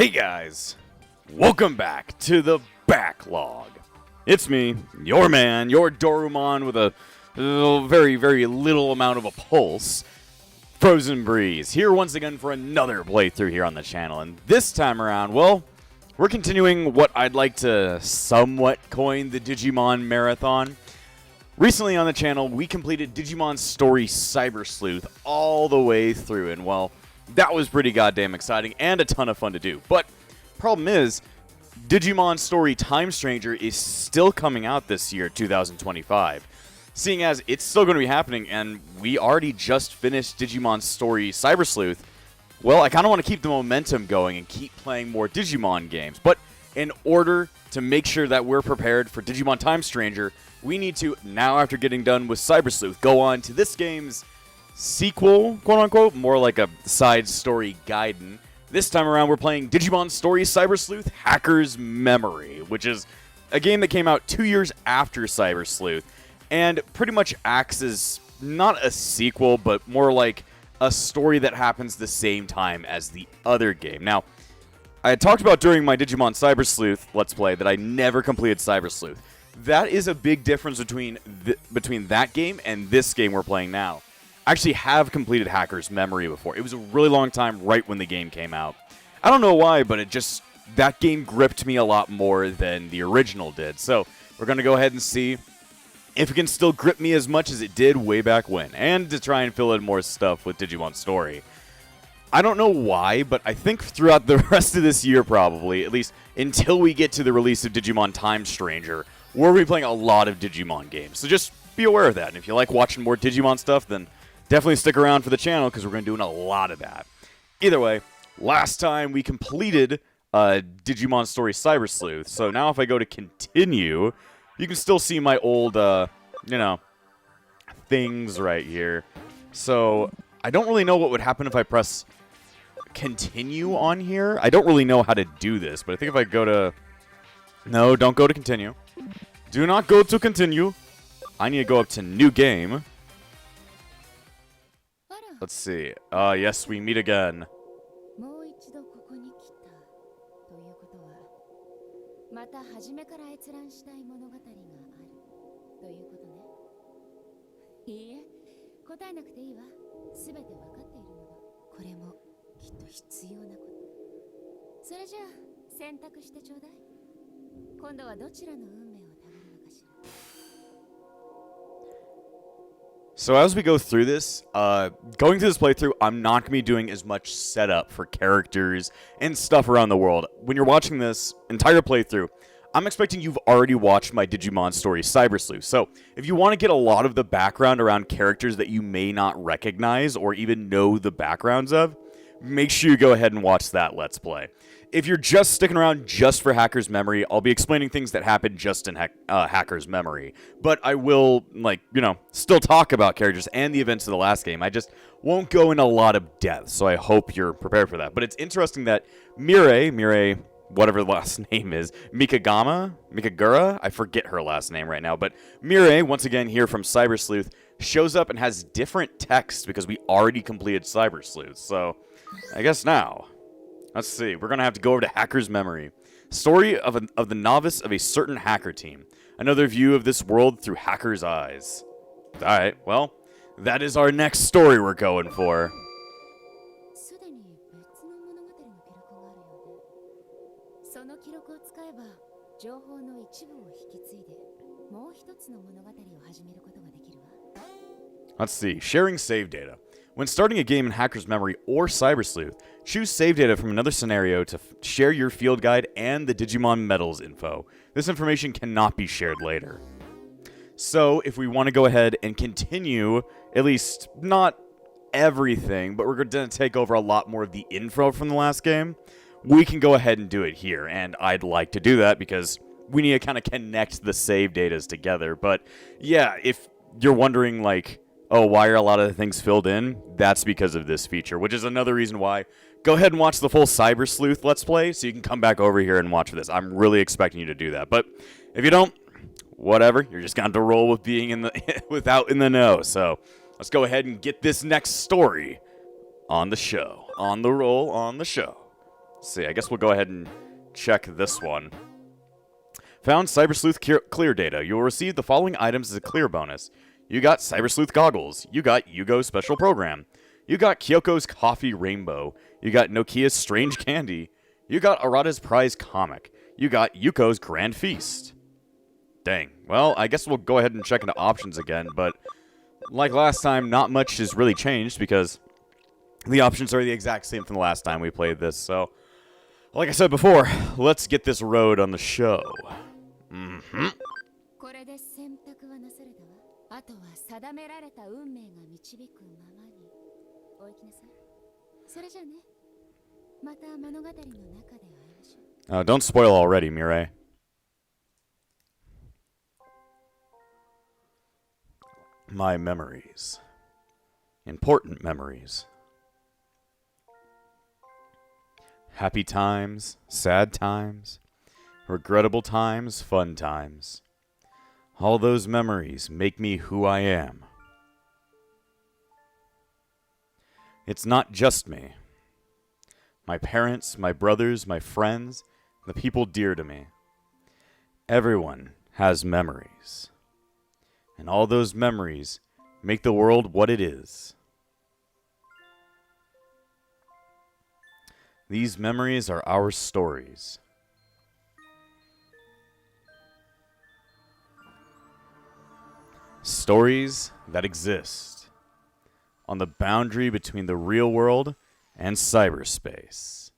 Hey guys, welcome back to the backlog. It's me, your man, your Dorumon with a very, very little amount of a pulse, Frozen Breeze, here once again for another playthrough here on the channel. And this time around, well, we're continuing what I'd like to somewhat coin the Digimon Marathon. Recently on the channel, we completed Digimon Story Cyber Sleuth all the way through, and well, that was pretty goddamn exciting and a ton of fun to do. But problem is, Digimon Story Time Stranger is still coming out this year, 2025. Seeing as it's still going to be happening and we already just finished Digimon Story Cyber Sleuth, well, I kind of want to keep the momentum going and keep playing more Digimon games. But in order to make sure that we're prepared for Digimon Time Stranger, we need to, now after getting done with Cyber Sleuth, go on to this game's sequel, quote-unquote, more like a side story Gaiden. This time around, we're playing Digimon Story Cyber Sleuth Hacker's Memory, which is a game that came out 2 years after Cyber Sleuth, and pretty much acts as not a sequel, but more like a story that happens the same time as the other game. Now, I had talked about during my Digimon Cyber Sleuth Let's Play that I never completed Cyber Sleuth. That is a big difference between that game and this game we're playing now. I actually have completed Hacker's Memory before. It was a really long time right when the game came out. I don't know why, but that game gripped me a lot more than the original did. So we're going to go ahead and see if it can still grip me as much as it did way back when, and to try and fill in more stuff with Digimon Story. I don't know why, but I think throughout the rest of this year probably, at least until we get to the release of Digimon Time Stranger, we'll be playing a lot of Digimon games. So just be aware of that. And if you like watching more Digimon stuff, then definitely stick around for the channel because we're going to be doing a lot of that. Either way, last time we completed Digimon Story Cyber Sleuth. So now if I go to continue, you can still see my old, things right here. So I don't really know what would happen if I press continue on here. I don't really know how to do this, but I think if I go to... No, don't go to continue. Do not go to continue. I need to go up to new game. Let's see. Yes, we meet again. So as we go through this, going through this playthrough, I'm not going to be doing as much setup for characters and stuff around the world. When you're watching this entire playthrough, I'm expecting you've already watched my Digimon Story Cyber Sleuth. So if you want to get a lot of the background around characters that you may not recognize or even know the backgrounds of, make sure you go ahead and watch that Let's Play. If you're just sticking around just for Hacker's Memory, I'll be explaining things that happen just in Hacker's Memory. But I will, still talk about characters and the events of the last game. I just won't go in a lot of depth, so I hope you're prepared for that. But it's interesting that Mirai, whatever the last name is, Mikagura, I forget her last name right now. But Mirai, once again here from Cyber Sleuth, shows up and has different text because we already completed Cyber Sleuth. So I guess now... Let's see. We're going to have to go over to Hacker's Memory. Story of the novice of a certain hacker team. Another view of this world through Hacker's eyes. Alright, well, that is our next story we're going for. Let's see. Sharing save data. When starting a game in Hacker's Memory or Cyber Sleuth, choose save data from another scenario to share your field guide and the Digimon medals info. This information cannot be shared later. So, if we want to go ahead and continue, at least not everything, but we're going to take over a lot more of the info from the last game, we can go ahead and do it here. And I'd like to do that because we need to kind of connect the save datas together. But yeah, if you're wondering, oh, why are a lot of the things filled in? That's because of this feature, which is another reason why. Go ahead and watch the full Cyber Sleuth Let's Play so you can come back over here and watch this. I'm really expecting you to do that. But if you don't, whatever. You're just going to roll with being in the without in the know. So let's go ahead and get this next story on the show. On the roll, on the show. Let's see, I guess we'll go ahead and check this one. Found Cyber Sleuth clear data. You will receive the following items as a clear bonus. You got Cyber Sleuth goggles. You got Yugo's special program. You got Kyoko's coffee rainbow. You got Nokia's strange candy. You got Arata's prize comic. You got Yuko's grand feast. Dang. Well, I guess we'll go ahead and check into options again, but like last time, not much has really changed because the options are the exact same from the last time we played this. So, like I said before, let's get this road on the show. Mm-hmm. Don't spoil already, Mirai. My memories. Important memories. Happy times, sad times, regrettable times, fun times. All those memories make me who I am. It's not just me. My parents, my brothers, my friends, the people dear to me. Everyone has memories. And all those memories make the world what it is. These memories are our stories. Stories that exist on the boundary between the real world and cyberspace.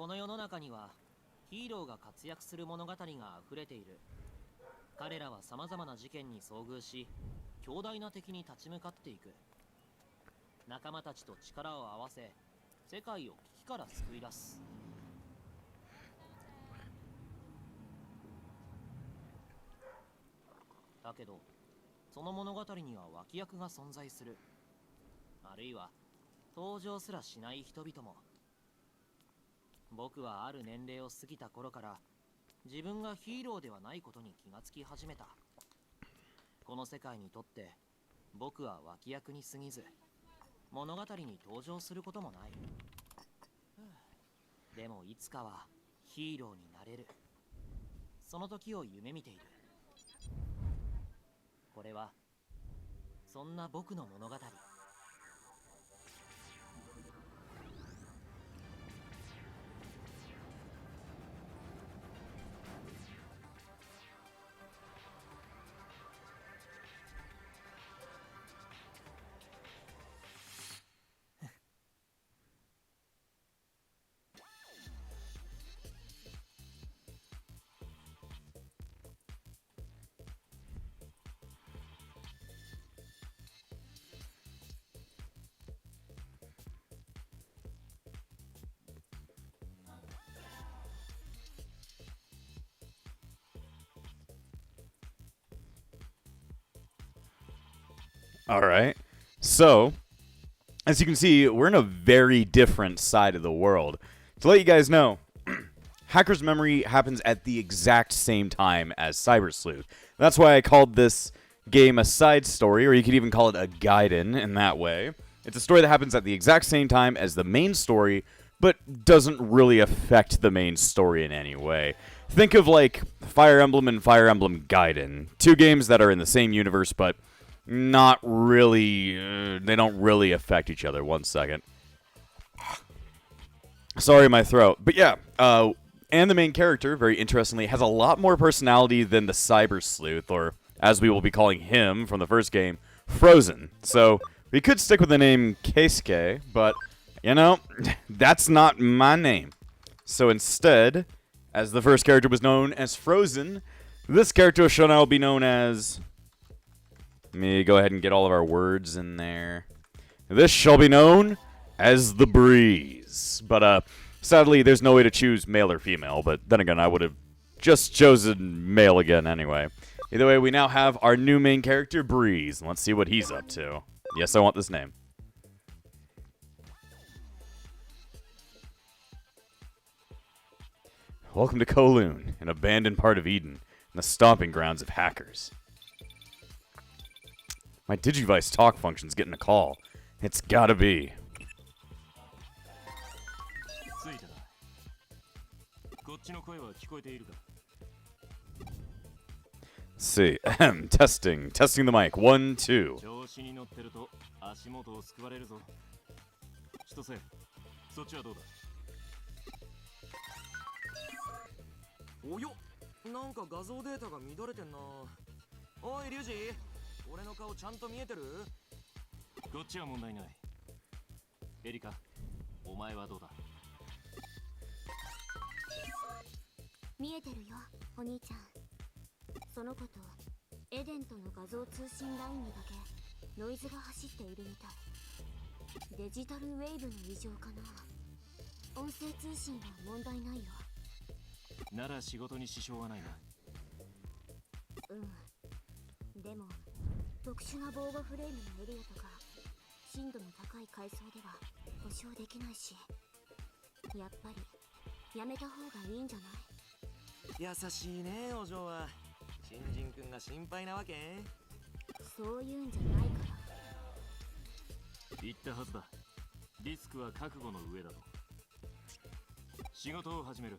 この世の中にはヒーローが活躍する物語が溢れている。彼らは様々な事件に遭遇し、強大な敵に立ち向かっていく。仲間たちと力を合わせ、世界を危機から救い出す。だけど、その物語には脇役が存在する。あるいは登場すらしない人々も。僕はある年齢を過ぎた頃から自分がヒーローではないことに気がつき始めた。この世界にとって僕は脇役に過ぎず、物語に登場することもない。でもいつかはヒーローになれる。その時を夢見ている。これはそんな僕の物語。All right. So, as you can see, we're in a very different side of the world. To let you guys know, Hacker's Memory happens at the exact same time as Cyber Sleuth. That's why I called this game a side story, or you could even call it a Gaiden in that way. It's a story that happens at the exact same time as the main story, but doesn't really affect the main story in any way. Think of like Fire Emblem and Fire Emblem Gaiden. Two games that are in the same universe, but not really, they don't really affect each other. One second. Sorry, my throat. But yeah, and the main character, very interestingly, has a lot more personality than the Cyber Sleuth, or as we will be calling him from the first game, Frozen. So we could stick with the name Keisuke, but, you know, that's not my name. So instead, as the first character was known as Frozen, this character shall now be known as... Let me go ahead and get all of our words in there. This shall be known as the Breeze. But, sadly, there's no way to choose male or female, but then again, I would have just chosen male again anyway. Either way, we now have our new main character, Breeze, and let's see what he's up to. Yes, I want this name. Welcome to Kowloon, an abandoned part of Eden, and the stomping grounds of hackers. My Digivice talk function's getting a call. It's gotta be. See, testing the mic. 1, 2. およ、なんか画像データが乱れてんな。おいリュウジ、俺の顔ちゃんと見えてる？こっちは問題ない。エリカ、お前はどうだ？見えてるよ、お兄ちゃん。その子とエデンとの画像通信ラインにだけノイズが走っているみたい。デジタルウェーブの異常かな。音声通信は問題ないよ。なら仕事に支障はないな。うん。でも特殊な防護フレームのエリアとか深度の高い階層では保証できないし、やっぱりやめた方がいいんじゃない？優しいね、お嬢は。新人くんが心配なわけ？そういうんじゃないから。言ったはずだ。リスクは覚悟の上だと。仕事を始める。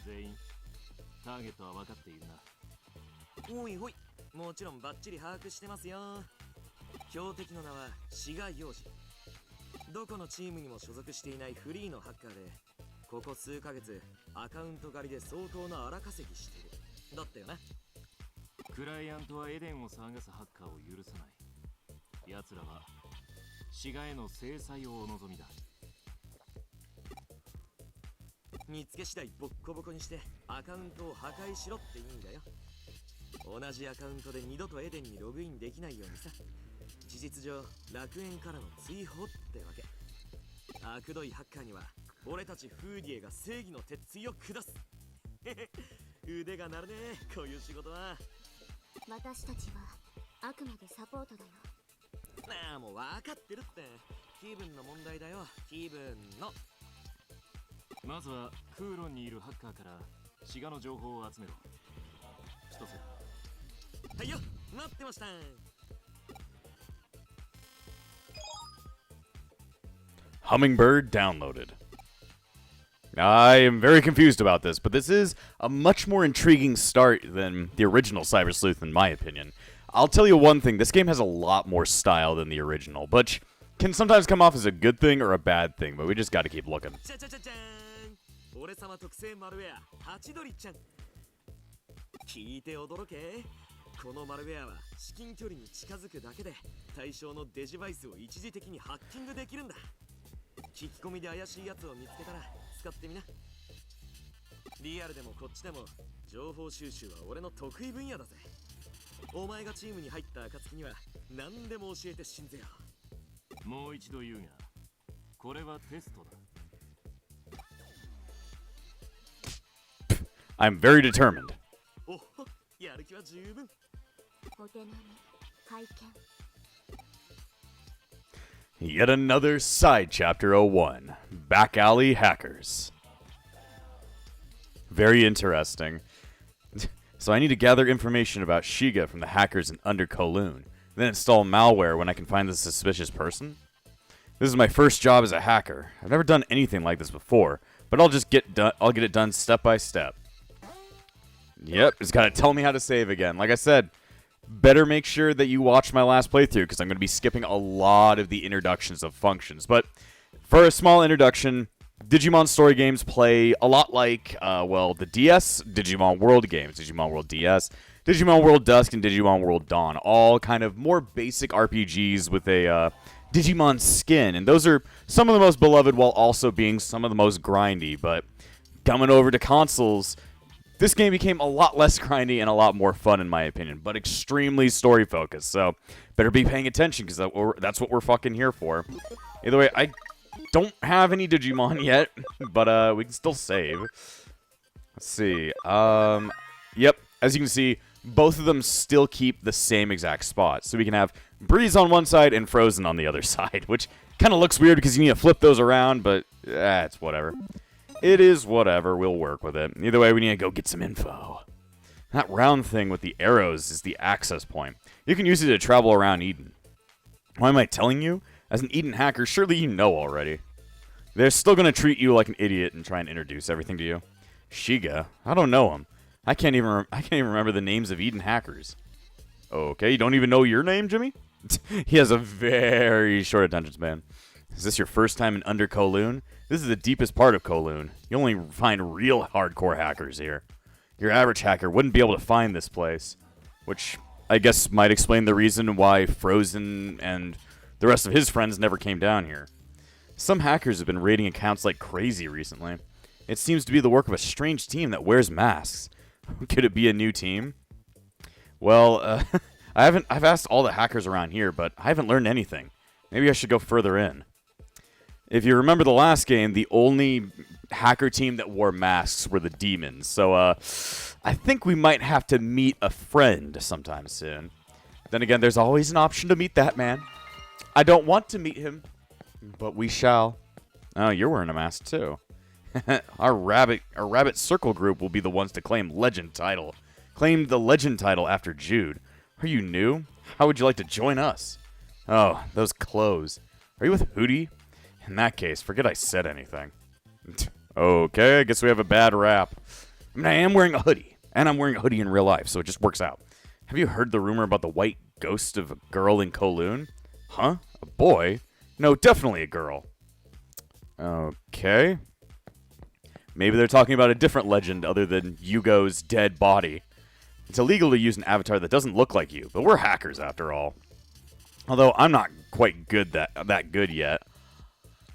全員ターゲットは分かっているな。おいほい、もちろんバッチリ把握してますよ。標的の名は志賀陽次。どこのチームにも所属していないフリーのハッカーで、ここ数ヶ月アカウント狩りで相当な荒稼ぎしてる。だったよな。クライアントはエデンを騒がすハッカーを許さない。奴らは志賀への制裁をお望みだ。見つけ次第ボッコボコにしてアカウントを破壊しろって言うんだよ。同じアカウントで二度とエデンにログインできないようにさ。事実上楽園からの追放ってわけ。悪どいハッカーには俺たちフーディエが正義の鉄槌を下す。腕が鳴るね、こういう仕事は。私たちはあくまでサポートだよ。なあ、もう分かってるって。気分の問題だよ、気分の。まずは空論にいるハッカーからシガの情報を集めろ。千歳。はいよ、待ってました。Hummingbird downloaded. I am very confused about this, but this is a much more intriguing start than the original Cyber Sleuth, in my opinion. I'll tell you one thing, this game has a lot more style than the original, which can sometimes come off as a good thing or a bad thing, but we just gotta keep looking. 俺様特製マルウェア、ハチドリちゃん。聞いて驚け。このマルウェアは至近距離に近づくだけで対象のデジバイスを一時的にハッキングできるんだ。聞き込みで怪しいやつを見つけたら使ってみな。リアルでもこっちでも情報収集は俺の得意分野だぜ。お前がチームに入った暁には何でも教えて信ぜよう。もう一度言うが、これはテストだ。I'm very determined. おっ、やる気は十分。お手並み拝見。 Yet another side chapter 01, Back Alley Hackers. Very interesting. So I need to gather information about Shiga from the hackers in Under Kowloon, then install malware when I can find the suspicious person? This is my first job as a hacker. I've never done anything like this before, but I'll get it done step by step. Yep, it's got to tell me how to save again. Like I said, better make sure that you watch my last playthrough, because I'm going to be skipping a lot of the introductions of functions. But for a small introduction, Digimon Story games play a lot like, the DS Digimon World games. Digimon World DS, Digimon World Dusk, and Digimon World Dawn. All kind of more basic RPGs with a Digimon skin. And those are some of the most beloved while also being some of the most grindy. But coming over to consoles, this game became a lot less grindy and a lot more fun, in my opinion, but extremely story-focused, so better be paying attention, because that's what we're fucking here for. Either way, I don't have any Digimon yet, but we can still save. Let's see. Yep, as you can see, both of them still keep the same exact spot, so we can have Breeze on one side and Frozen on the other side, which kind of looks weird because you need to flip those around, but it's whatever. It is whatever, we'll work with it. Either way, we need to go get some info. That round thing with the arrows is the access point. You can use it to travel around Eden. Why am I telling you? As an Eden hacker, surely you know already. They're still going to treat you like an idiot and try and introduce everything to you. Shiga? I don't know him. I can't even remember the names of Eden hackers. Okay, you don't even know your name, Jimmy? He has a very short attention span. Is this your first time in Under Kowloon? This is the deepest part of Kowloon. You only find real hardcore hackers here. Your average hacker wouldn't be able to find this place, which I guess might explain the reason why Frozen and the rest of his friends never came down here. Some hackers have been raiding accounts like crazy recently. It seems to be the work of a strange team that wears masks. Could it be a new team? Well, I've asked all the hackers around here, but I haven't learned anything. Maybe I should go further in. If you remember the last game, the only hacker team that wore masks were the demons. So, I think we might have to meet a friend sometime soon. Then again, there's always an option to meet that man. I don't want to meet him, but we shall. Oh, you're wearing a mask too. Our rabbit circle group will be the ones to claim legend title. Claim the legend title after Jude. Are you new? How would you like to join us? Oh, those clothes. Are you with Hudie? In that case, forget I said anything. Okay, I guess we have a bad rap. I mean, I am wearing a hoodie, and I'm wearing a hoodie in real life, so it just works out. Have you heard the rumor about the white ghost of a girl in Kowloon? Huh? A boy? No, definitely a girl. Okay. Maybe they're talking about a different legend other than Yugo's dead body. It's illegal to use an avatar that doesn't look like you, but we're hackers after all. Although I'm not quite that good yet.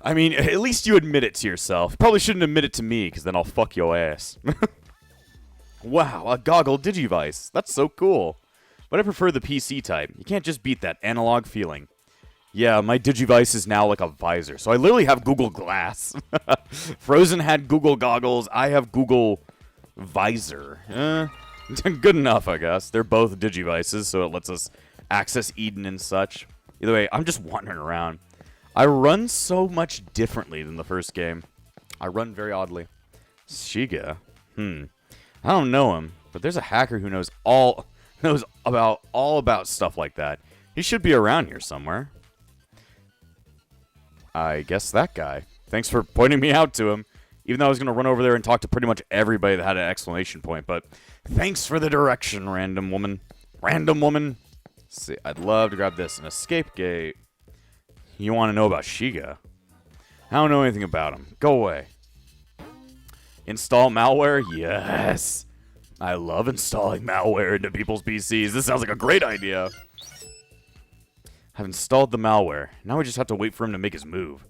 I mean, at least you admit it to yourself. Probably shouldn't admit it to me, because then I'll fuck your ass. Wow, a goggle digivice. That's so cool. But I prefer the PC type. You can't just beat that analog feeling. Yeah, my digivice is now like a visor. So I literally have Google Glass. Frozen had Google goggles. I have Google visor. Good enough, I guess. They're both digivices, so it lets us access Eden and such. Either way, I'm just wandering around. I run so much differently than the first game. I run very oddly. Shiga? I don't know him, but there's a hacker who knows all about stuff like that. He should be around here somewhere. I guess that guy. Thanks for pointing me out to him. Even though I was going to run over there and talk to pretty much everybody that had an exclamation point, but thanks for the direction, random woman. Random woman. Let's see, I'd love to grab this. An escape gate. You want to know about Shiga? I don't know anything about him. Go away. Install malware? Yes. I love installing malware into people's PCs. This sounds like a great idea. I've installed the malware. Now we just have to wait for him to make his move.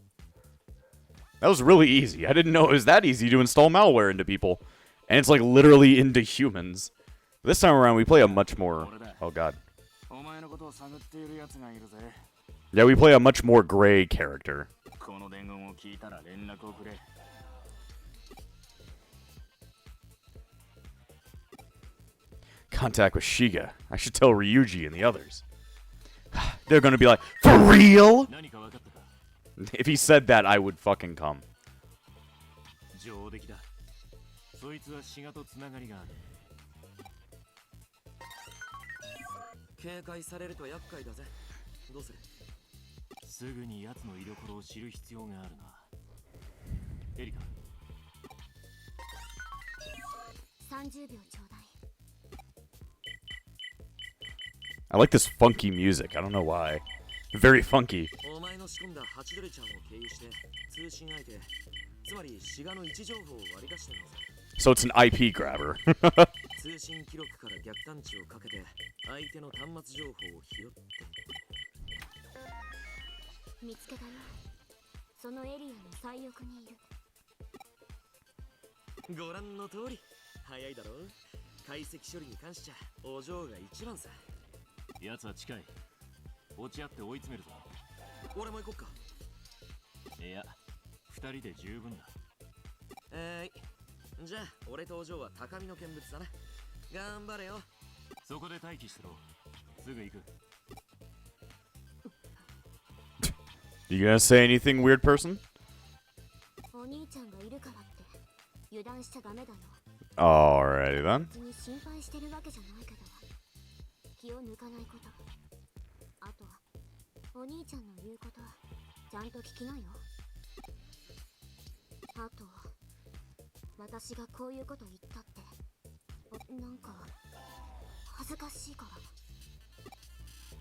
That was really easy. I didn't know it was that easy to install malware into people. And it's like literally into humans. This time around we play a much more... Oh god. Yeah, we play a much more gray character. Contact with Shiga. I should tell Ryuji and the others. They're gonna be like, for real? If he said that, I would fucking come. 警戒されると厄介だぜ。どうする？すぐに奴の居所を知る必要があるな。エリカ。30秒ちょうだい。 I like this funky music. I don't know why. Very funky. お前の仕込んだハチドリちゃんを経由して通信相手、つまりシガの位置情報を割り出してるのさ。 So it's an IP grabber. 通信記録から逆探知をかけて相手の端末情報を拾って。見つけたよ。そのエリアの最奥にいる。ご覧の通り、早いだろう。解析処理に関しちゃお嬢が一番さ。奴は近い。落ち合って追い詰めるぞ。俺も行こっか。いや、二人で十分だ。じゃあ俺とお嬢は高みの見物だな。頑張れよ。そこで待機してろ。すぐ行く。You gonna say anything, weird person? お兄ちゃんがいるからって油断しちゃダメだよ。 Alrighty then. 別に心配してるわけじゃないけど、気を抜かないこと。あとお兄ちゃんの言うことちゃんと聞きなよ。あと私がこういうこと言ったってなんか恥ずかしいから。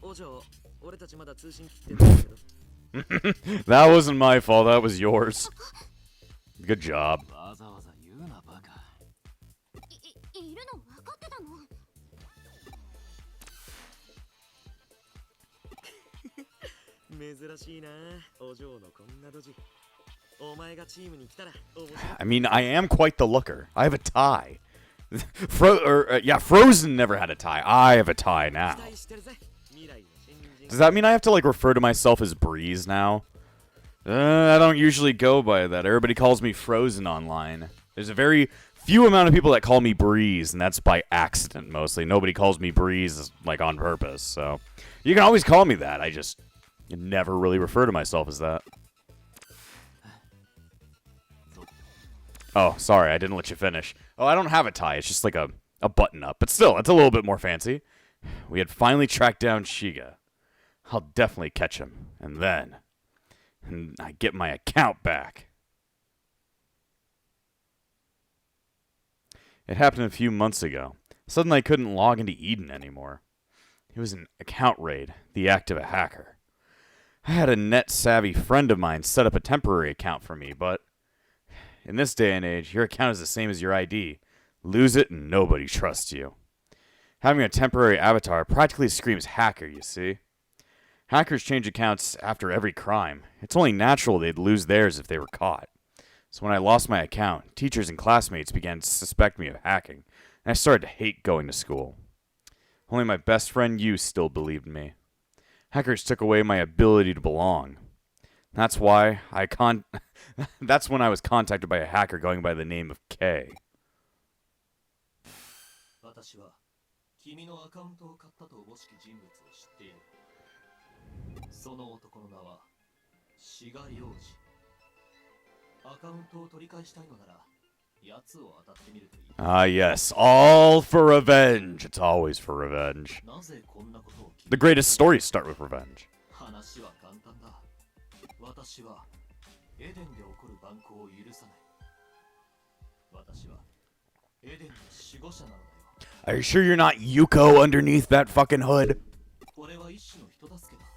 お嬢、俺たちまだ通信切ってるんだけど。That wasn't my fault, that was yours. Good job. わざわざ言うなバカ。いるの分かってたの？珍しいな、お嬢のこんなドジ。お前がチームに来たら面白い。 I mean, I am quite the looker. I have a tie. Frozen never had a tie. I have a tie now. Does that mean I have to, like, refer to myself as Breeze now? I don't usually go by that. Everybody calls me Frozen online. There's a very few amount of people that call me Breeze, and that's by accident mostly. Nobody calls me Breeze, like, on purpose, so... You can always call me that. I just never really refer to myself as that. Oh, sorry, I didn't let you finish. Oh, I don't have a tie. It's just like a button-up. But still, it's a little bit more fancy. We had finally tracked down Shiga. I'll definitely catch him. And then I get my account back. It happened a few months ago. Suddenly I couldn't log into Eden anymore. It was an account raid, the act of a hacker. I had a net-savvy friend of mine set up a temporary account for me, but... In this day and age, your account is the same as your ID. Lose it and nobody trusts you. Having a temporary avatar practically screams hacker, you see. Hackers change accounts after every crime. It's only natural they'd lose theirs if they were caught. So when I lost my account, teachers and classmates began to suspect me of hacking, and I started to hate going to school. Only my best friend you still believed in me. Hackers took away my ability to belong. That's why that's when I was contacted by a hacker going by the name of K. 私は君のアカウントを買ったとおぼしき人物を知っている。その男の名は志賀洋二。アカウントを取り返したいのなら奴を当たってみるといい。Ah, yes, all for revenge. It's always for revenge. なぜこんなことを聞い The greatest stories start with revenge. 話は簡単だ。私はエデンで起こる蛮行を許さない。私はエデンの守護者なのだよ。 Are you sure you're not Yuko underneath that fucking hood? これは一種の人助けだ。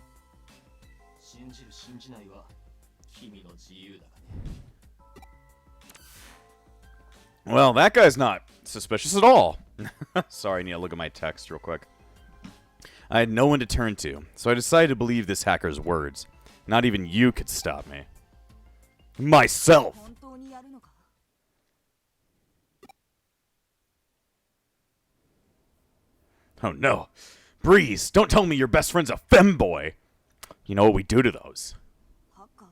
信じる信じないは君の自由だがね。 Well, that guy's not suspicious at all. Sorry, I need to look at my text real quick. I had no one to turn to, so I decided to believe this hacker's words. Not even you could stop me. Myself! 本当にやるのか？ Oh no. Breeze, don't tell me your best friend's a femboy. You know what we do to those. ハッカーを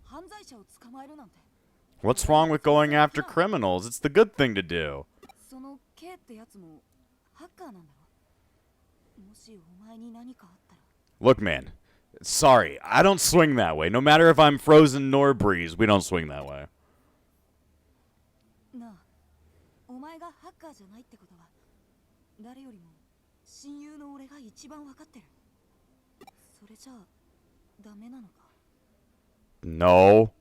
犯罪者を捕まえるなんて。 What's wrong with going after criminals? It's the good thing to do. その K ってやつもハッカーなんだろ？もしお前に何かあったら。 Look, man. Sorry, I don't swing that way. No matter if I'm Frozen nor Breeze, we don't swing that way. なあ、お前がハッカーじゃないってことは誰よりも親友の俺が一番わかってる。それじゃあダメなのか？ No.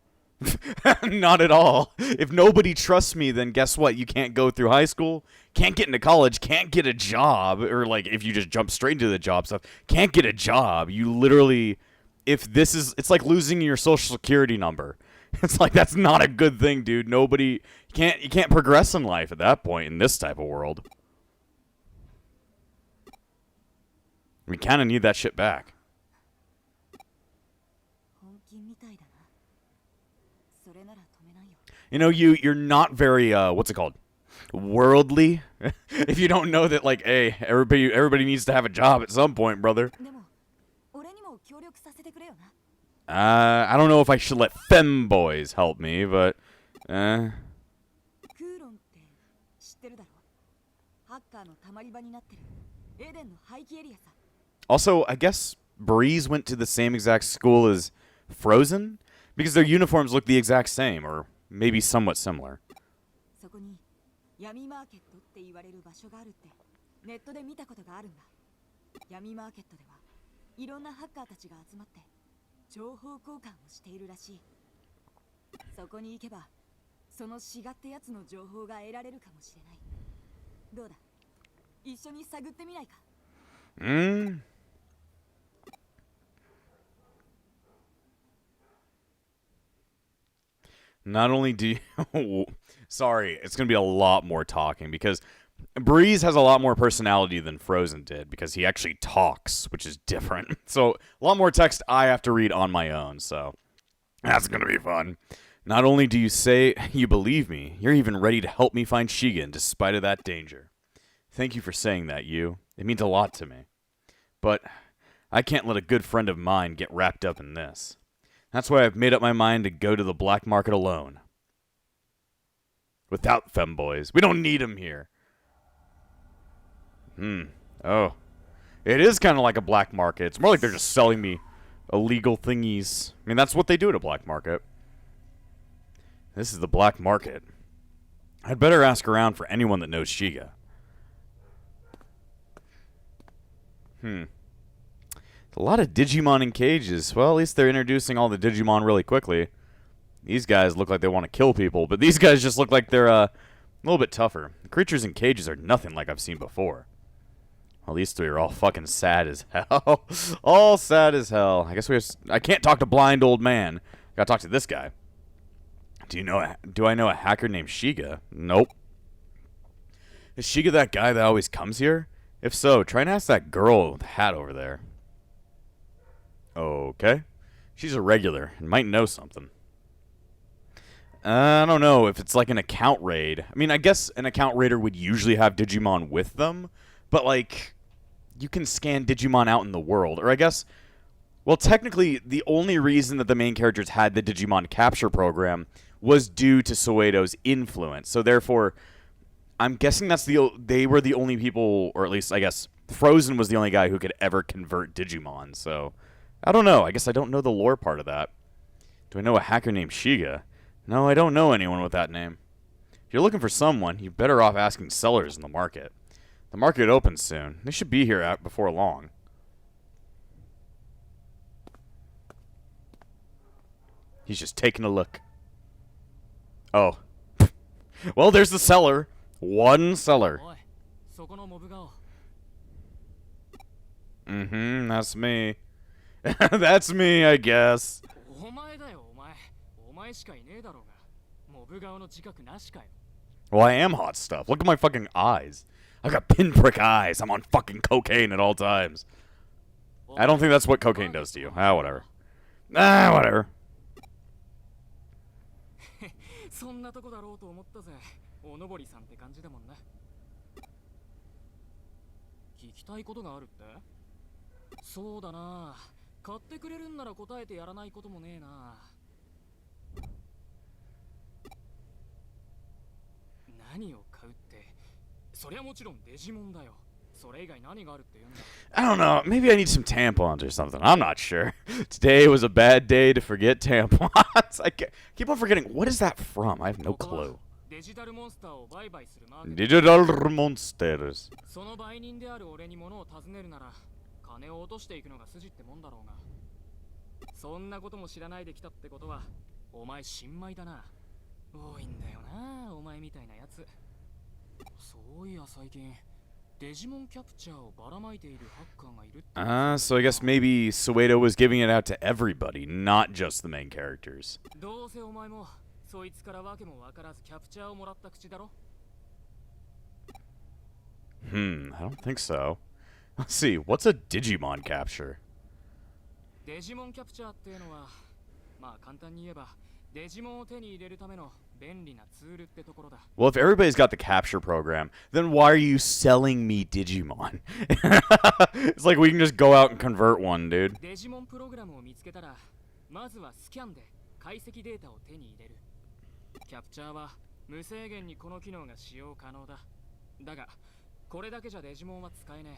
Not at all. If nobody trusts me, then guess what? You can't go through high school, can't get into college, can't get a job, or like if you just jump straight into the job stuff, can't get a job. You literally, it's like losing your social security number. It's like, that's not a good thing, dude. You can't progress in life at that point in this type of world. We kind of need that shit back. 本気みたいだな。それなら止めないよ。 You know, you're not very what's it called? Worldly. If you don't know that, like, hey, everybody needs to have a job at some point, brother. でも俺にも協力させてくれよな。I don't know if I should let femboys help me, but クーロンって知ってるだろ？ハッカーのたまり場になってるエデンの廃棄エリアさ。 also, I guess Breeze went to the same exact school as Frozen because their uniforms look the exact same, or maybe somewhat similar. そこに闇マーケットって言われる場所があるってネットで見たことがあるんだ。闇マーケットではいろんなハッカーたちが集まって情報交換をしているらしい。そこに行けばそのシガってやつの情報が得られるかもしれない。どうだ、一緒に探ってみないか？ Not only do you... Sorry, it's going to be a lot more talking because Breeze has a lot more personality than Frozen did because he actually talks, which is different. So, a lot more text I have to read on my own, so that's going to be fun. Not only do you say you believe me, you're even ready to help me find Shiga in despite of that danger. Thank you for saying that, you. It means a lot to me. But I can't let a good friend of mine get wrapped up in this. That's why I've made up my mind to go to the black market alone. Without femboys. We don't need them here. Oh. It is kind of like a black market. It's more like they're just selling me illegal thingies. I mean, that's what they do at a black market. This is the black market. I'd better ask around for anyone that knows Shiga. A lot of Digimon in cages. Well, at least they're introducing all the Digimon really quickly. These guys look like they want to kill people, but these guys just look like they're a little bit tougher. The creatures in cages are nothing like I've seen before. Well, these three are all fucking sad as hell. All sad as hell. I guess I can't talk to blind old man. Gotta talk to this guy. Do I know a hacker named Shiga? Nope. Is Shiga that guy that always comes here? If so, try and ask that girl with the hat over there. Okay. She's a regular and might know something. I don't know if it's like an account raid. I mean, I guess an account raider would usually have Digimon with them, but like, you can scan Digimon out in the world. Or I guess, well, technically, the only reason that the main characters had the Digimon capture program was due to Soeto's influence. So therefore, I'm guessing they were the only people, or at least I guess Frozen was the only guy who could ever convert Digimon. So I don't know. I guess I don't know the lore part of that. Do I know a hacker named Shiga? No, I don't know anyone with that name. If you're looking for someone, you're better off asking sellers in the market. The market opens soon. They should be here before long. He's just taking a look. Oh. Well, there's the seller. One seller. Mm-hmm, that's me. That's me, I guess. Well, I am hot stuff. Look at my fucking eyes. I got pinprick eyes. I'm on fucking cocaine at all times. I don't think that's what cocaine does to you. Ah, whatever. Ah, whatever. そんなとこだろうと思ったぜ。おのぼりさんって感じだもんな。聞きたいことがあるって？そうだな。買ってくれるんなら答えてやらないこともねえな。何を買うって？そりゃもちろんデジモンだよ。それ以外何があるって言うんだ。I don't know. Maybe I need some tampons or something. I'm not sure. Today was a bad day to forget tampons. I keep on forgetting. What is that from? I have no clue. Digital monster を売買するマーケット。Digital monsters. その売人である俺に物を尋ねるなら、金を落としていくのが筋ってもんだろうが。そんなことも知らないで来たってことは、お前新米だな。多いんだよな、お前みたいなやつ。そういや最近。So I guess maybe Soweto was giving it out to everybody, not just the main characters. I don't think so. Let's see, what's a Digimon capture? Digimon capture っていうのは、まあ簡単に言えば、デジモンを手に入れるための Well, if everybody's got the capture program, then why are you selling me Digimon? It's like we can just go out and convert one, dude. Digimon プログラムを見つけたら、まずはスキャンで解析データを手に入れる。キャプチャーは無制限にこの機能が使用可能だ。だが、これだけじゃデジモンは使えね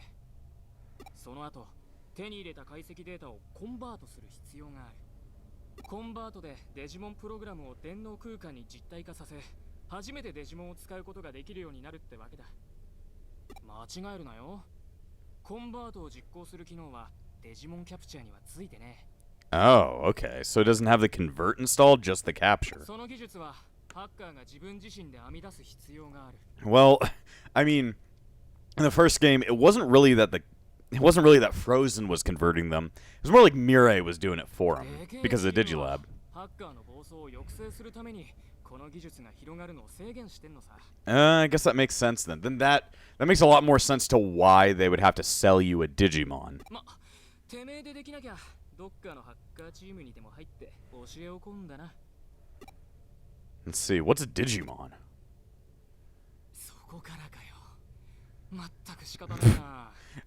え。その後、手に入れた解析データをコンバートする必要がある。コンバートでデジモンプログラムを電脳空間に実体化させ、初めてデジモンを使うことができるようになるってわけだ。間違えるなよ。コンバートを実行する機能はデジモンキャプチャーにはついてね。Oh, okay. So it doesn't have the convert installed, just the capture. その技術はハッカーが自分自身で編み出す必要がある。Well, I mean, in the first game, it wasn't really that Frozen was converting them. It was more like Mirai was doing it for him because of the Digilab. I guess that makes sense then. Then that makes a lot more sense to why they would have to sell you a Digimon. Let's see, what's a Digimon?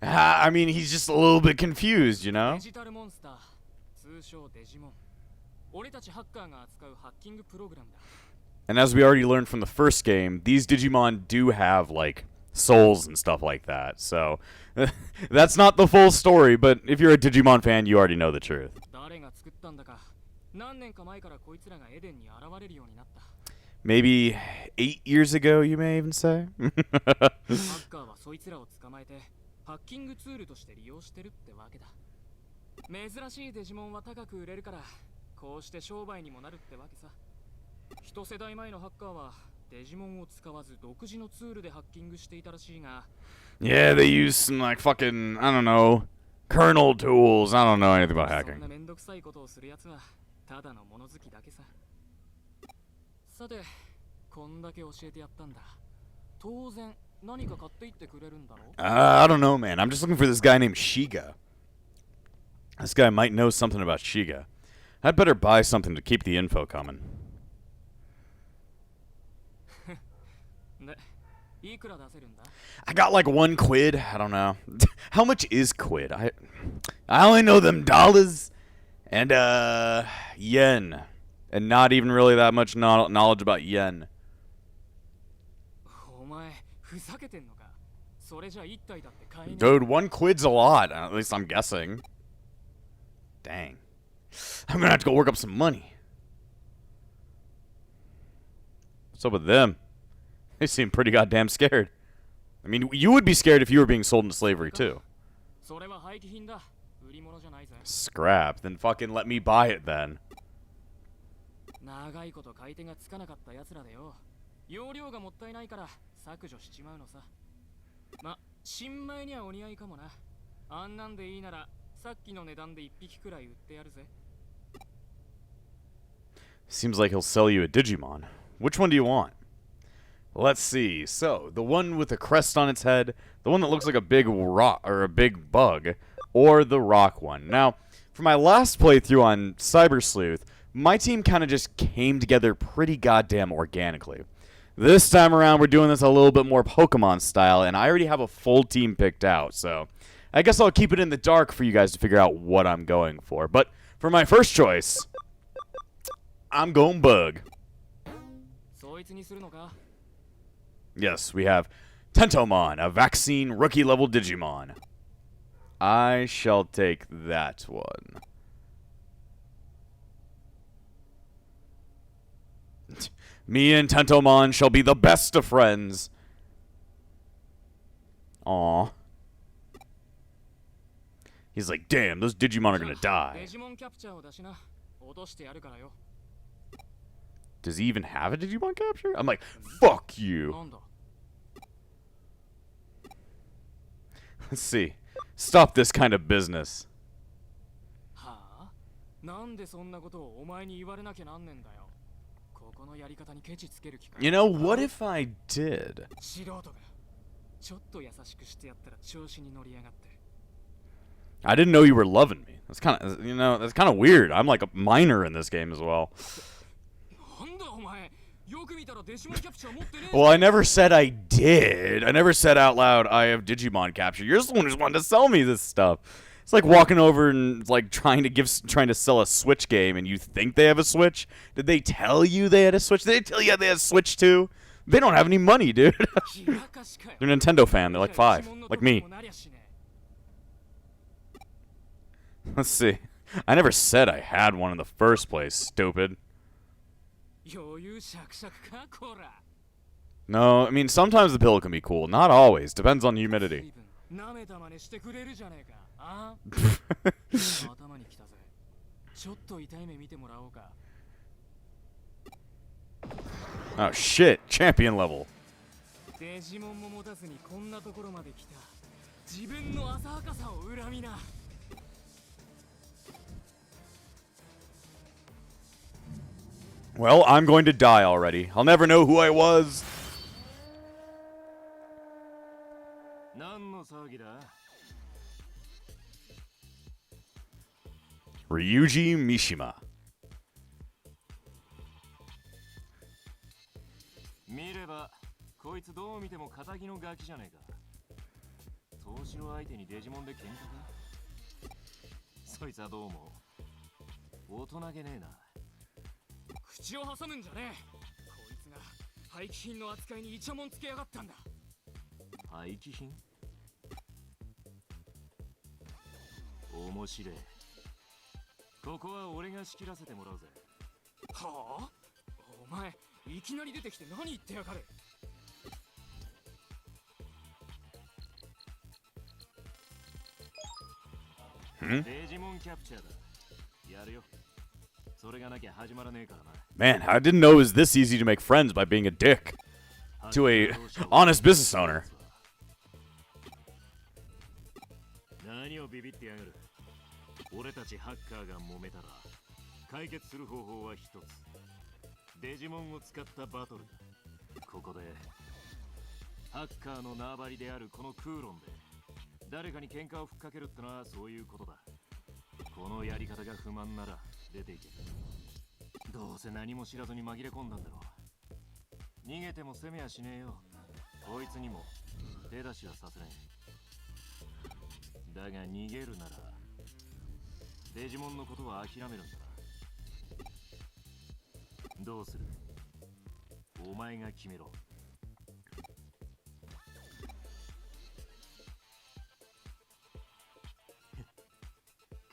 I mean, he's just a little bit confused, you know? And as we already learned from the first game, these Digimon do have, like, souls and stuff like that. So, that's not the full story, but if you're a Digimon fan, you already know the truth. Maybe 8 years ago, you may even say? ハッキングツールとして利用してるってわけだ。珍しいデジモンは高く売れるから、こうして商売にもなるってわけさ。一世代前のハッカーはデジモンを使わず独自のツールでハッキングしていたらしいが。Yeah, they use some like fucking, I don't know, kernel tools. I don't know anything about hacking. そんなめんどくさいことをするやつはただの物好きだけさ。さて、こんだけ教えてやったんだ。当然。I don't know, man. I'm just looking for this guy named Shiga. This guy might know something about Shiga. I'd better buy something to keep the info coming. で、いくら出せるんだ？ I got like 1 quid. I don't know. How much is quid? I only know them dollars and yen, and not even really that much knowledge about yen. お前、ふざけてんのか？それじゃ一体だって買えねえ。 Dude, 1 quid's a lot. At least I'm guessing. Dang. I'm gonna have to go work up some money. What's up with them? They seem pretty goddamn scared. I mean, you would be scared if you were being sold into slavery too. それは廃棄品だ。売り物じゃないぜ。 Scrap. Then fucking let me buy it then. 長いこと買い手がつかなかった奴らでよ。容量がもったいないから削除しちまうのさ。ま、新米にはお似合いかもな。あんなんでいいならさっきの値段で1匹くらい売ってやるぜ。 Seems like he'll sell you a Digimon. Which one do you want? Let's see. So, the one with a crest on its head, the one that looks like a big rock or a big bug, or the rock one. Now, for my last playthrough on Cyber Sleuth, my team kind of just came together pretty goddamn organically. This time around, we're doing this a little bit more Pokemon style, and I already have a full team picked out, so I guess I'll keep it in the dark for you guys to figure out what I'm going for. But for my first choice, I'm going Bug. そいつにするのか? Yes, we have Tentomon, a vaccine rookie-level Digimon. I shall take that one. Me and Tentomon shall be the best of friends. Aw. He's like, damn, those Digimon are gonna die. デジモンキャプチャーを出しな。落としてやるからよ。 Does he even have a Digimon capture? I'm like, fuck you. なんだ? Let's see. Stop this kind of business. はあ? なんでそんなことをお前に言われなきゃなんねんだよ。ここのやり方にケチつける気か。 You know, what if I did? 素人がちょっと優しくしてやったら調子に乗りやがって。 I didn't know you were loving me. That's kind of, you know, that's kind of weird. I'm like a minor in this game as well. Well, I never said I did. I never said out loud I have Digimon capture. You're the one who's wanting to sell me this stuff. It's like walking over and like trying to sell a Switch game, and you think they have a Switch. Did they tell you they had a Switch? Did they tell you they had a Switch too? They don't have any money, dude. They're a Nintendo fan. They're like 5, like me. Let's see. I never said I had one in the first place, stupid. No, I mean, sometimes the pillow can be cool. Not always. Depends on humidity. Oh, shit. Champion level. Well, I'm going to die already. I'll never know who I was. Ryuji Mishima. 見ればこいつどう見ても仇のガキじゃねえか。投資の相手にデジモンで喧嘩か。そいつはどうも大人げねえな。口を挟むんじゃねえ。こいつが廃棄品の扱いにイチャモンつけやがったんだ。廃棄品？面白い。ここは俺が仕切らせてもらうぜ。はあ？お前いきなり出てきて何言ってやがる。デジモンキャプチャーだ。やるよ。それがなきゃ始まらねえからな。Man, I didn't know it was this easy to make friends by being a dick to a honest business owner. 何をビビってやがる。俺たちハッカーが揉めたら解決する方法は一つ。デジモンを使ったバトルだ。ここでハッカーの縄張りであるこのクーロンで誰かに喧嘩をふっかけるってのはそういうことだ。このやり方が不満なら出ていけ。どうせ何も知らずに紛れ込んだんだろう。逃げても攻めやしねえよ。こいつにも手出しはさせない。だが逃げるならデジモンのことは諦めるんだな。どうする？お前が決めろ。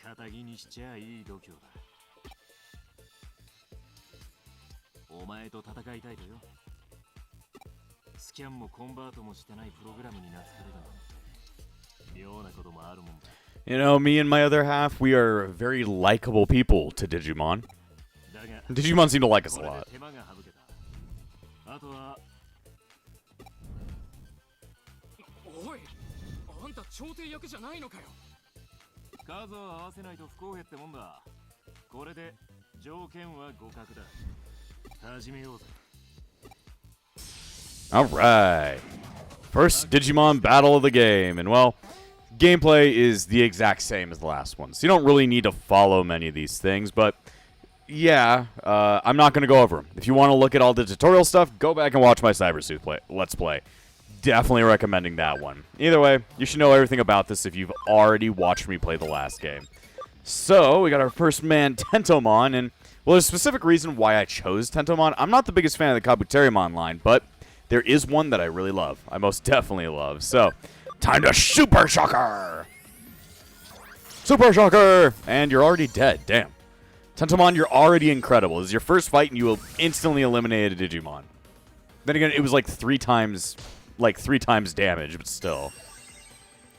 仇にしちゃいい度胸だ。お前と戦いたいとよ。スキャンもコンバートもしてないプログラムに懐かれるなんて妙なこともあるもんだ。You know, me and my other half, we are very likable people to Digimon. だが Digimon seem to like us a これ lot. で手間が省けた。あとはおい、あんた調停役じゃないのかよ。数を合わせないと不公平ってもんだ。これで条件は互角だ。始めようぜ。Alright. First Digimon battle of the game. And well, gameplay is the exact same as the last one. So you don't really need to follow many of these things. But yeah, I'm not going to go over them. If you want to look at all the tutorial stuff, go back and watch my Cyber Sleuth Let's Play. Definitely recommending that one. Either way, you should know everything about this if you've already watched me play the last game. So, we got our first man, Tentomon, and, well, there's a specific reason why I chose Tentomon. I'm not the biggest fan of the completeion line, but there is one that I really love. I most definitely love. So, time to Super Shocker! Super Shocker! And you're already dead, damn. Tentomon, you're already incredible. This is your first fight, and you instantly eliminated a Digimon. Then again, it was like three times damage, but still.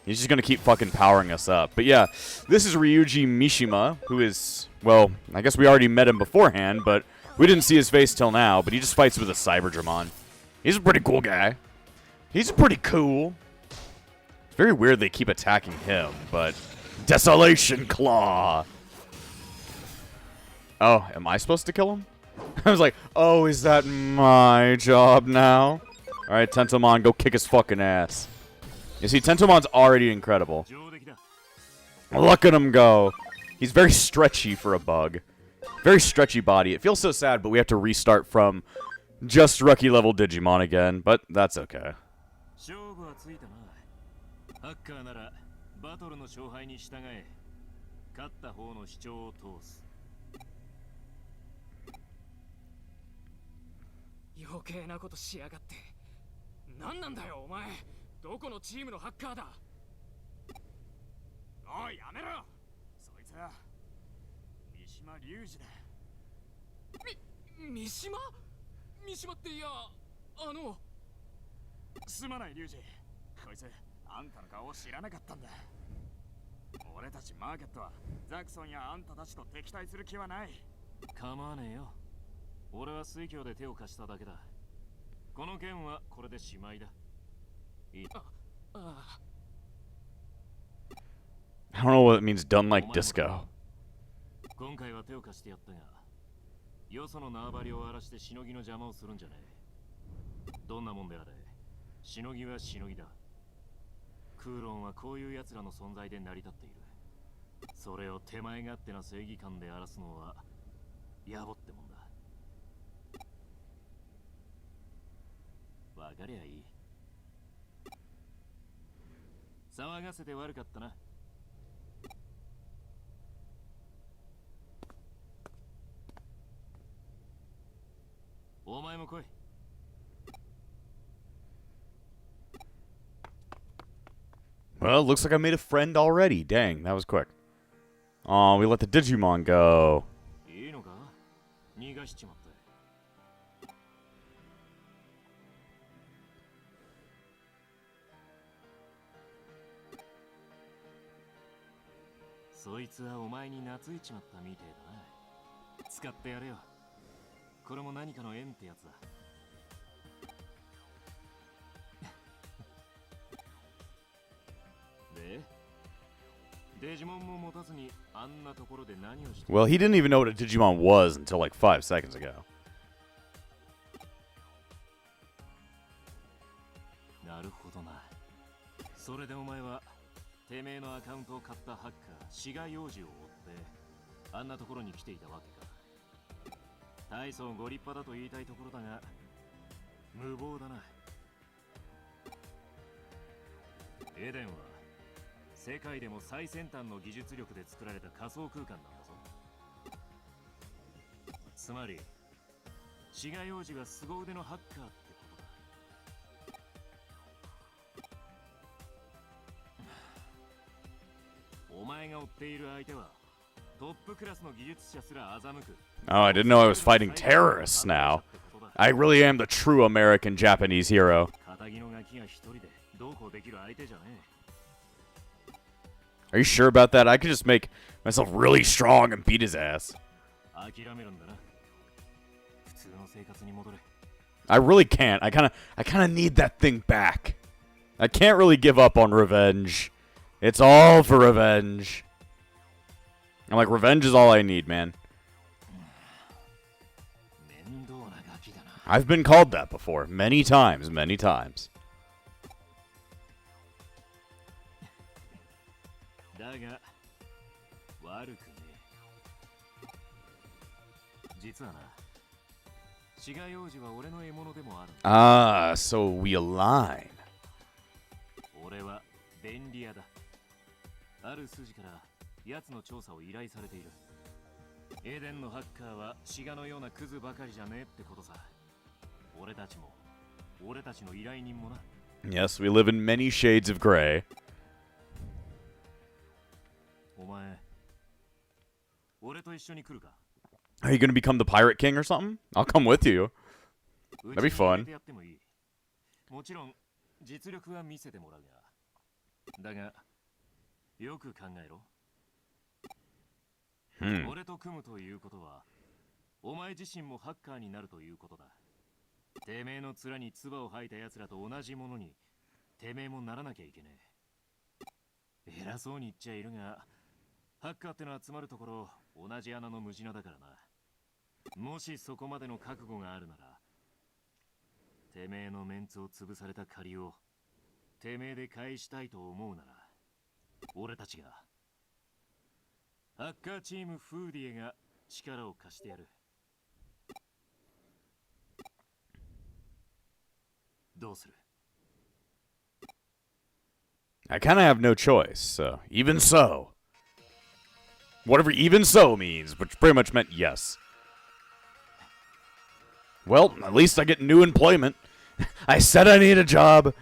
He's just gonna keep fucking powering us up. But yeah, this is Ryuji Mishima, who is, well, I guess we already met him beforehand, but we didn't see his face till now, but he just fights with a Cyberdramon. He's a pretty cool guy. He's pretty cool. It's very weird they keep attacking him, but... Desolation Claw! Oh, am I supposed to kill him? I was like, oh, is that my job now? Alright, Tentomon, go kick his fucking ass. You see, Tentomon's already incredible. Look at him go. He's very stretchy for a bug. Very stretchy body. It feels so sad, but we have to restart from just rookie level Digimon again, but that's okay. 勝負はついたな。ハッカーならバトルの勝敗に従え、勝った方の主張を通す。余計なことしやがって。何なんだよお前。どこのチームのハッカーだ。おいやめろ。そいつは三島隆二だ。三島っていやすまない隆二。こいつあんたの顔を知らなかったんだ。俺たちマーケットはザクソンやあんたたちと敵対する気はない。構わねえよ。俺は水郷で手を貸しただけだ。この件はこれでしまいだ。いい。I don't know what it means done like disco. 今回は手を貸してやったが、よその縄張りを荒らしてしのぎの邪魔をするんじゃねえ。どんなもんであれ、しのぎはしのぎだ。クーロンはこういう奴らの存在で成り立っている。それを手前勝手な正義感で荒らすのは野暮ってもんだ。わかりゃいい。騒がせて悪かったな。お前も来い。Well, it looks like I made a friend already. Dang, that was quick. Oh, we let the Digimon go. いいのか？逃がしちまった。そいつはお前に懐いちまったみてえだな。使ってやれよ。これも何かの縁ってやつだ。で、デジモンも持たずにあんなところで何をして。 Well, he didn't even know what a Digimon was until like 5 seconds ago. なるほどな。それでお前はてめえのアカウントを買ったハッカー、志賀洋二を追ってあんなところに来ていたわけか。大層ご立派だと言いたいところだが、無謀だな。エデンは世界でも最先端の技術力で作られた仮想空間なんだぞ。つまり志賀幼児が凄腕のハッカーってことだ。お前が追っている相手はトップクラスの技術者すら欺く。 Oh, I didn't know I was fighting terrorists now. I really am the true American Japanese hero. 片木のガキが一人でどうこうできる相手じゃねえ。 Are you sure about that? I could just make myself really strong and beat his ass. 諦めるんだな。普通の生活に戻れ。 I really can't. I kind of need that thing back. I can't really give up on revenge. It's all for revenge. I'm like, revenge is all I need, man. 面倒なガキだな。 I've been called that before. Many times, many times. だが悪くねえ。実はな、志賀幼児は俺の獲物でもある。 Ah, so we align. 俺は便利屋だ。ある筋から奴の調査を依頼されている。エデンのハッカーは志賀のようなクズばかりじゃねえってことさ。俺たちも俺たちの依頼人もな。 Yes, we live in many shades of gray. お前俺と一緒に来るか。 Are you going to become the Pirate King or something? I'll come with you. う That'd be ちに入 fun. れてやってもいい。もちろん実力は見せてもらうが。だがよく考えろ。 俺と組むということは、お前自身もハッカーになるということだ。てめえの面に唾を吐いた奴らと同じものに、てめえもならなきゃいけねえ。偉そうに言っちゃいるが、ハッカーってのは集まるところ、同じ穴の無地なだからな。もしそこまでの覚悟があるなら、てめえのメンツを潰された借りを、てめえで返したいと思うなら、俺たちが、ハッカーチームフーディエが力を貸してやる。どうする？ I kind of have no choice, so even so. Whatever even so means, which pretty much meant yes. Well, at least I get new employment. I said I need a job.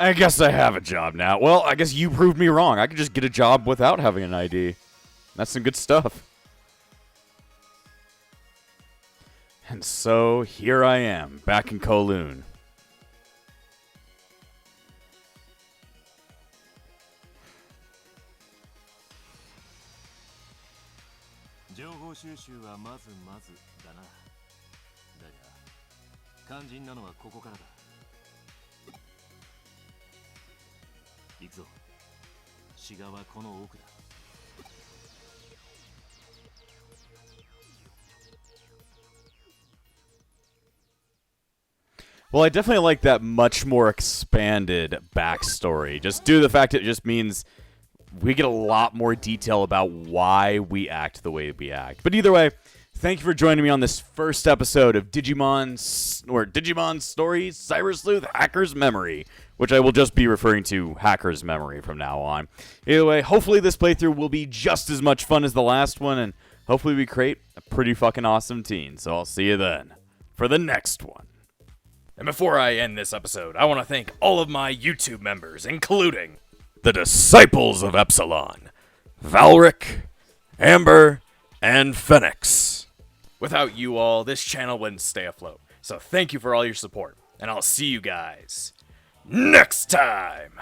I guess I have a job now. Well, I guess you proved me wrong. I could just get a job without having an ID. That's some good stuff. And so, here I am, back in Kowloon. Well, I definitely like that much more expanded backstory. Just due to the fact it just means we get a lot more detail about why we act the way we act. But either way, thank you for joining me on this first episode of Digimon Story, Cyber Sleuth, Hacker's Memory, which I will just be referring to Hacker's Memory from now on. Either way, hopefully this playthrough will be just as much fun as the last one, and hopefully we create a pretty fucking awesome team. So I'll see you then for the next one. And before I end this episode, I want to thank all of my YouTube members, including the Disciples of Epsilon, Valric, Amber, and Phoenix. Without you all, this channel wouldn't stay afloat. So thank you for all your support, and I'll see you guys next time!